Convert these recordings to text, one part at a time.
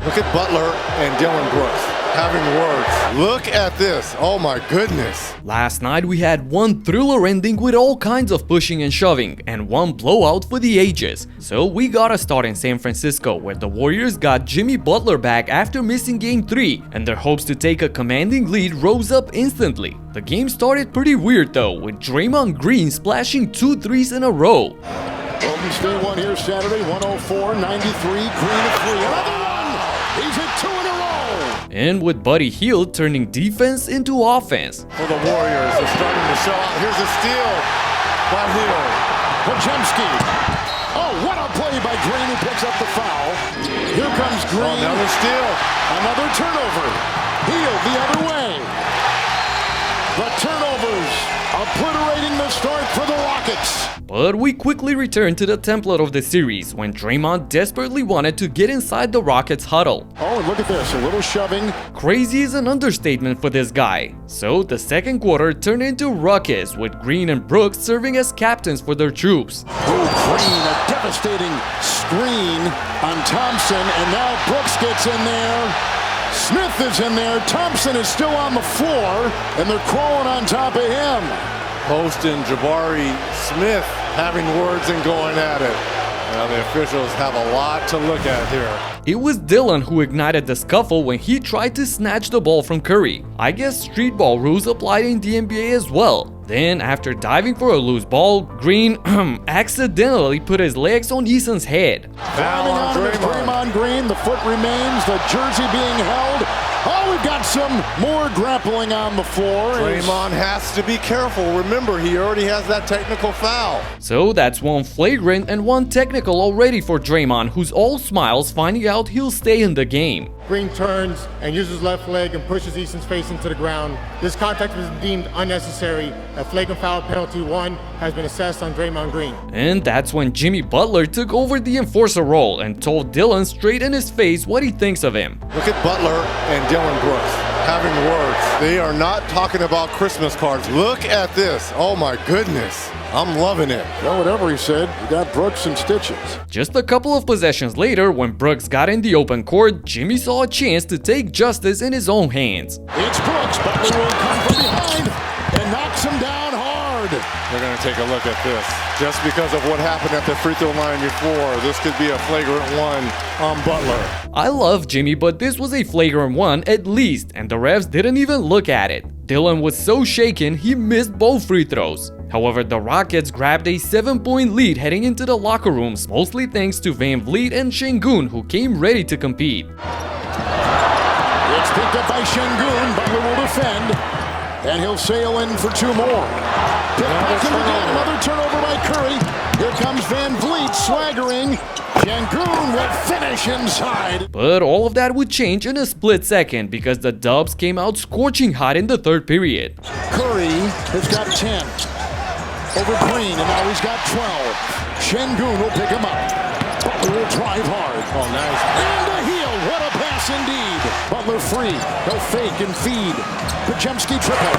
Look at Butler and Dillon Brooks having words. Look at this. Oh my goodness. Last night we had one thriller ending with all kinds of pushing and shoving, and one blowout for the ages. So we gotta start in San Francisco, where the Warriors got Jimmy Butler back after missing Game 3, and their hopes to take a commanding lead rose up instantly. The game started pretty weird though, with Draymond Green splashing 2 threes in a row. Golden State won here Saturday, 104-93, Green at 3. Another one! He's hit 2 in a row! And with Buddy Hield turning defense into offense. For the Warriors, they're starting to show out. Here's a steal by Hield. Podziemski. Oh, what a play by Green, who picks up the foul. Here comes Green. Oh, another steal. Another turnover. Hield the other way. The turnovers obliterating the start for the Rockets. But we quickly returned to the template of the series when Draymond desperately wanted to get inside the Rockets' huddle. Oh, and look at this, a little shoving. Crazy is an understatement for this guy. So the second quarter turned into ruckus, with Green and Brooks serving as captains for their troops. Oh, Green, a devastating screen on Thompson, and now Brooks gets in there. Smith is in there, Thompson is still on the floor, and they're crawling on top of him. Post and Jabari Smith having words and going at it. Now the officials have a lot to look at here. It was Dillon who ignited the scuffle when he tried to snatch the ball from Curry. I guess streetball rules applied in the NBA as well. Then, after diving for a loose ball, Green accidentally put his legs on Eason's head. Foul on Draymond Green, the foot remains, the jersey being held. Oh, we've got some more grappling on the floor. Draymond has to be careful. Remember, he already has that technical foul. So that's one flagrant and one technical already for Draymond, who's all smiles finding out he'll stay in the game. Green turns and uses left leg and pushes Eason's face into the ground. This contact was deemed unnecessary. A flagrant foul penalty 1 has been assessed on Draymond Green. And that's when Jimmy Butler took over the enforcer role and told Dillon straight in his face what he thinks of him. Look at Butler and Dillon Brooks having words. They are not talking about Christmas cards. Look at this. Oh my goodness. I'm loving it. Well, whatever he said, you got Brooks and stitches. Just a couple of possessions later, when Brooks got in the open court, Jimmy saw a chance to take justice in his own hands. It's Brooks. Butler will come from behind and knocks him down hard. We're going to take a look at this. Just because of what happened at the free throw line before, this could be a flagrant 1 on Butler. I love Jimmy, but this was a flagrant 1 at least, and the refs didn't even look at it. Dillon was so shaken he missed both free throws. However, the Rockets grabbed a 7-point lead heading into the locker rooms, mostly thanks to Vleet and Shengun, who came ready to compete. It's picked up by Shengun. Butler will defend, and he'll sail in for 2 more. Another turnover by Curry. Here comes Vleet swaggering. Shengun will finish inside. But all of that would change in a split second because the Dubs came out scorching hot in the third period. Curry has got 10 over Green, and now he's got 12. Shengun will pick him up. Butler will drive hard. Oh, nice. And a heel. What a pass indeed. Butler free. He'll fake and feed. Podziemski triple.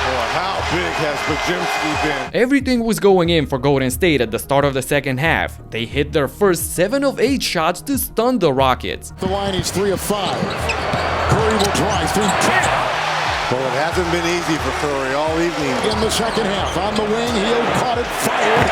Boy, how big has Podziemski been? Everything was going in for Golden State at the start of the second half. They hit their first 7 of 8 shots to stun the Rockets. The line is 3 of 5. Curry will drive through. Well, it hasn't been easy for Curry all evening. In the second half, on the wing, Hield caught it, fired.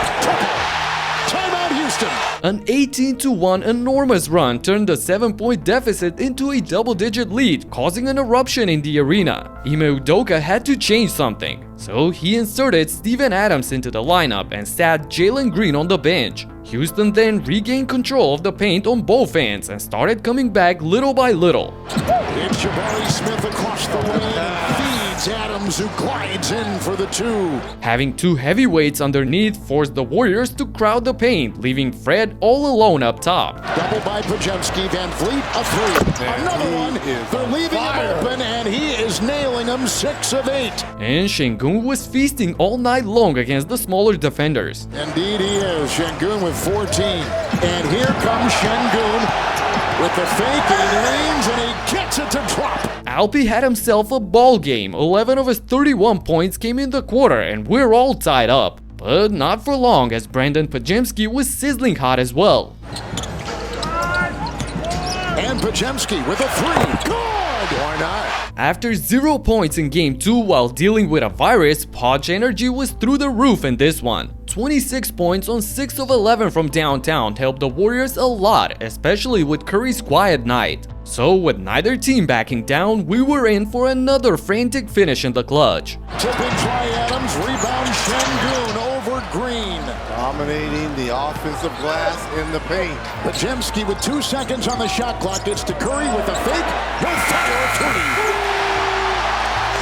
Timeout, Houston. An 18-1 enormous run turned the 7-point deficit into a double-digit lead, causing an eruption in the arena. Ime Udoka had to change something, so he inserted Steven Adams into the lineup and sat Jalen Green on the bench. Houston then regained control of the paint on both ends and started coming back little by little. It's Jabari Smith across the lane and feeds Adams, who glides in for the 2. Having 2 heavyweights underneath forced the Warriors to crowd the paint, leaving Fred all alone up top. Double by Podziemski, Vleet a 3. Another one. They're leaving him open, and he is nailing them 6 of 8. And Shengun was feasting all night long against the smaller defenders. Indeed he is. Shengun with 14. And here comes Shengun with the fake, and he leans and he gets it to drop. Alpi had himself a ball game. 11 of his 31 points came in the quarter, and we're all tied up. But not for long, as Brandin Podziemski was sizzling hot as well. And Brandin Podziemski with a three. Good! Why not? After 0 points in Game 2 while dealing with a virus, Podz energy was through the roof in this one. 26 points on 6 of 11 from downtown helped the Warriors a lot, especially with Curry's quiet night. So with neither team backing down, we were in for another frantic finish in the clutch. Tipping try Adams, rebound Shengun over Green. Dominating the offensive glass in the paint. Podziemski with 2 seconds on the shot clock gets to Curry with a fake. He'll fire a three.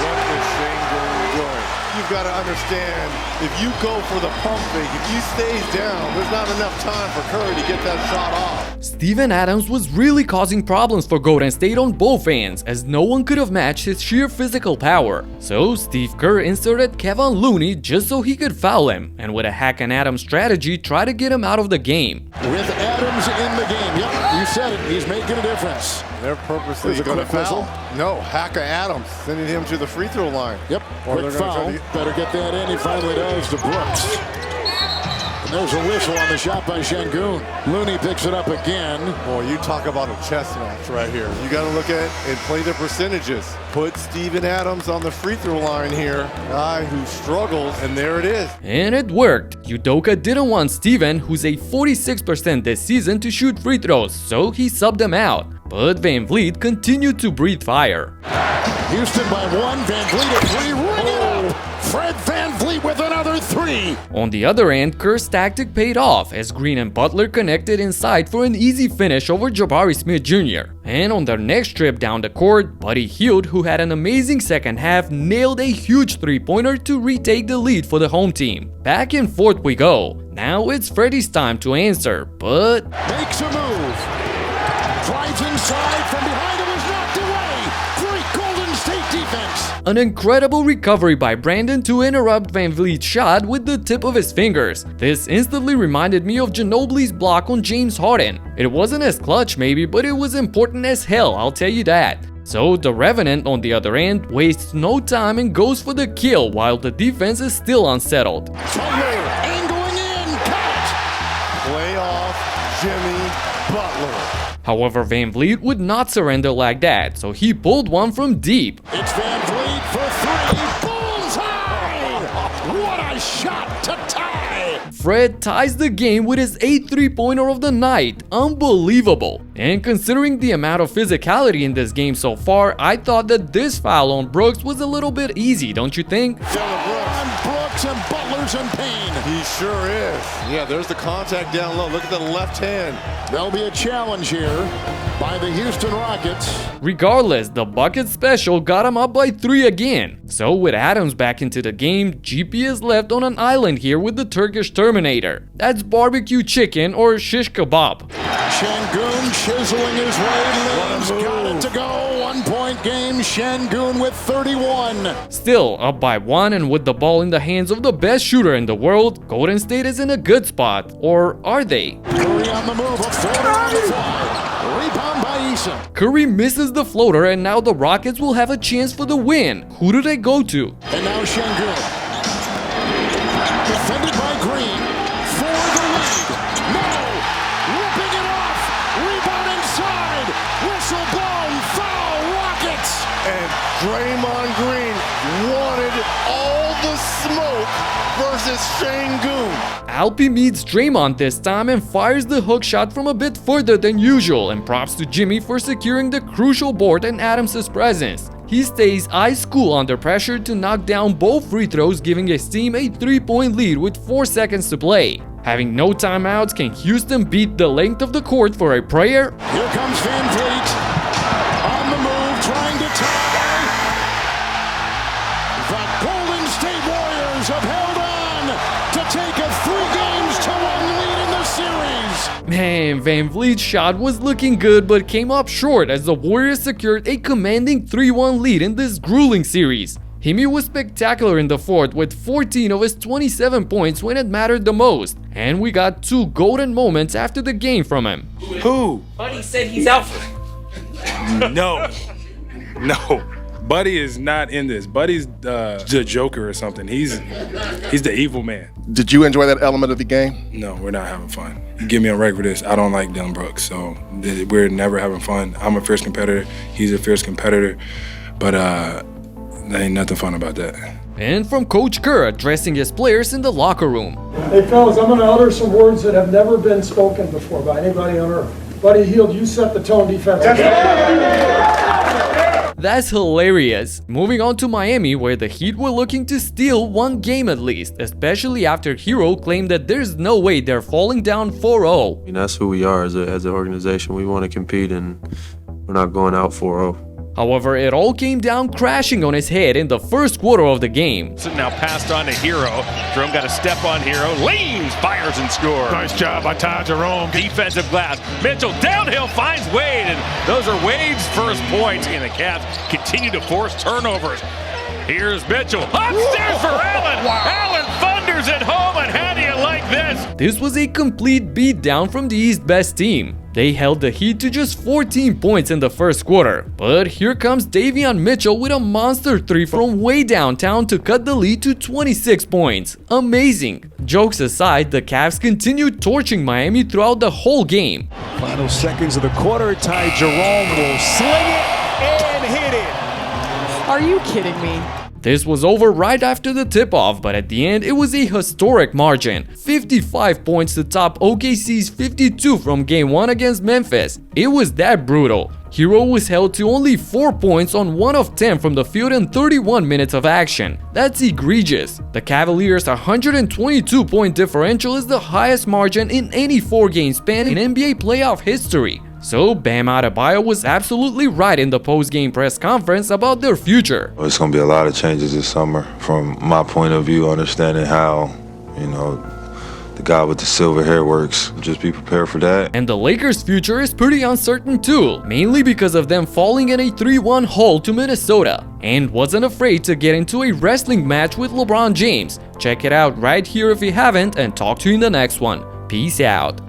What is Shengun doing? You've got to understand, if you go for the pump fake, if you stays down, there's not enough time for Curry to get that shot off. Steven Adams was really causing problems for Golden State on both ends, as no one could have matched his sheer physical power. So Steve Kerr inserted Kevon Looney just so he could foul him, and with a hack and Adams strategy, try to get him out of the game. With Adams in the game, yep, you said it, he's making a difference. They're purposely There's a going to quick foul. whistle. No, hack of Adams, sending him to the free throw line. Yep, Or quick they're gonna foul. try to- Better get that in. He finally does to Brooks. And there's a whistle on the shot by Shengun. Looney picks it up again. Boy, you talk about a chess match right here. You got to look at and play the percentages. Put Steven Adams on the free throw line here. Guy who struggles, and there it is. And it worked. Udoka didn't want Steven, who's a 46% this season, to shoot free throws, so he subbed him out. But Van Vleet continued to breathe fire. Houston by 1. Van Vleet a three. Ring it up. Fred Van Vleet with another three. On the other end, Kerr's tactic paid off as Green and Butler connected inside for an easy finish over Jabari Smith Jr. And on their next trip down the court, Buddy Hield, who had an amazing second half, nailed a huge three-pointer to retake the lead for the home team. Back and forth we go. Now it's Freddie's time to answer, but Makes a move. Drives inside from behind. It was knocked away. Great Golden State defense. an incredible recovery by Brandin to interrupt Van Vleet's shot with the tip of his fingers. This instantly reminded me of Ginobili's block on James Harden. It wasn't as clutch maybe, but it was important as hell, I'll tell you that. So the Revenant on the other end wastes no time and goes for the kill while the defense is still unsettled. Butler angling in, cut! Playoff Jimmy Butler. However, Van Vleet would not surrender like that, so he pulled one from deep. It's Van Vleet for three. Bullseye! What a shot to tie! Fred ties the game with his 8th three-pointer of the night. Unbelievable. And considering the amount of physicality in this game so far, I thought that this foul on Brooks was a little bit easy, don't you think? Brooks and Butler's in pain. He sure is. Yeah, there's the contact down low. Look at the left hand. There'll be a challenge here by the Houston Rockets. Regardless, the bucket special got him up by 3 again. So with Adams back into the game, GP is left on an island here with the Turkish Terminator. That's barbecue chicken or shish kebab. Shengun chiseling his way. Lee's got it to go. 1 point game. Shengun with 31. Still up by 1 and with the ball in the hands of the best shooter in the world, Golden State is in a good spot. Or are they? Curry on the move. A floater on the fly. Rebound by Eason. Curry misses the floater and now the Rockets will have a chance for the win. Who do they go to? And now Shengun. Defended by Green. For the lead. No! Ripping it off. Rebound inside. Whistle blown. Foul Rockets. And Draymond Green wanted all the smoke versus Shengun. Alpi meets Draymond this time and fires the hook shot from a bit further than usual, and props to Jimmy for securing the crucial board in Adams' presence. He stays ice cool under pressure to knock down both free throws, giving his team a 3-point lead with 4 seconds to play. Having no timeouts, can Houston beat the length of the court for a prayer? Here comes Van Vleet. On the move, trying to tie. The Golden State Warriors have held on to take a 3-1 lead in the series. Man, Van Vleet's shot was looking good but came up short as the Warriors secured a commanding 3-1 lead in this grueling series. Ime was spectacular in the fourth with 14 of his 27 points when it mattered the most, and we got 2 golden moments after the game from him. Who? Buddy said he's out for No. No. Buddy is not in this. Buddy's the Joker or something. He's the evil man. Did you enjoy that element of the game? No, we're not having fun. You get me on record for this. I don't like Dillon Brooks, so we're never having fun. I'm a fierce competitor. He's a fierce competitor, but there ain't nothing fun about that. And from Coach Kerr addressing his players in the locker room. Hey fellas, I'm going to utter some words that have never been spoken before by anybody on earth. Buddy Hield, you set the tone defensively. That's hilarious. Moving on to Miami, where the Heat were looking to steal one game at least, especially after Hero claimed that there's no way they're falling down 4-0. I mean, that's who we are as an organization. We want to compete, and we're not going out 4-0. However, it all came down crashing on his head in the first quarter of the game. Now passed on to Hero. Jerome got a step on Hero. Leans, fires and scores. Nice job by Ty Jerome. Defensive glass. Mitchell downhill finds Wade, and those are Wade's first points. And the Cavs continue to force turnovers. Here's Mitchell. Upstairs for Allen. Wow. Allen thunders at home, and how do you like this? This was a complete beatdown from the East best team. They held the Heat to just 14 points in the first quarter. But here comes Davion Mitchell with a monster 3 from way downtown to cut the lead to 26 points. Amazing. Jokes aside, the Cavs continued torching Miami throughout the whole game. Final seconds of the quarter, Ty Jerome will sling it and hit it. Are you kidding me? This was over right after the tip-off, but at the end it was a historic margin. 55 points to top OKC's 52 from Game 1 against Memphis. It was that brutal. Hero was held to only 4 points on 1 of 10 from the field in 31 minutes of action. That's egregious. The Cavaliers' 122-point differential is the highest margin in any 4-game span in NBA playoff history. So Bam Adebayo was absolutely right in the post-game press conference about their future. It's going to be a lot of changes this summer from my point of view, understanding how, the guy with the silver hair works. Just be prepared for that. And the Lakers' future is pretty uncertain too, mainly because of them falling in a 3-1 hole to Minnesota, and wasn't afraid to get into a wrestling match with LeBron James. Check it out right here if you haven't, and talk to you in the next one. Peace out.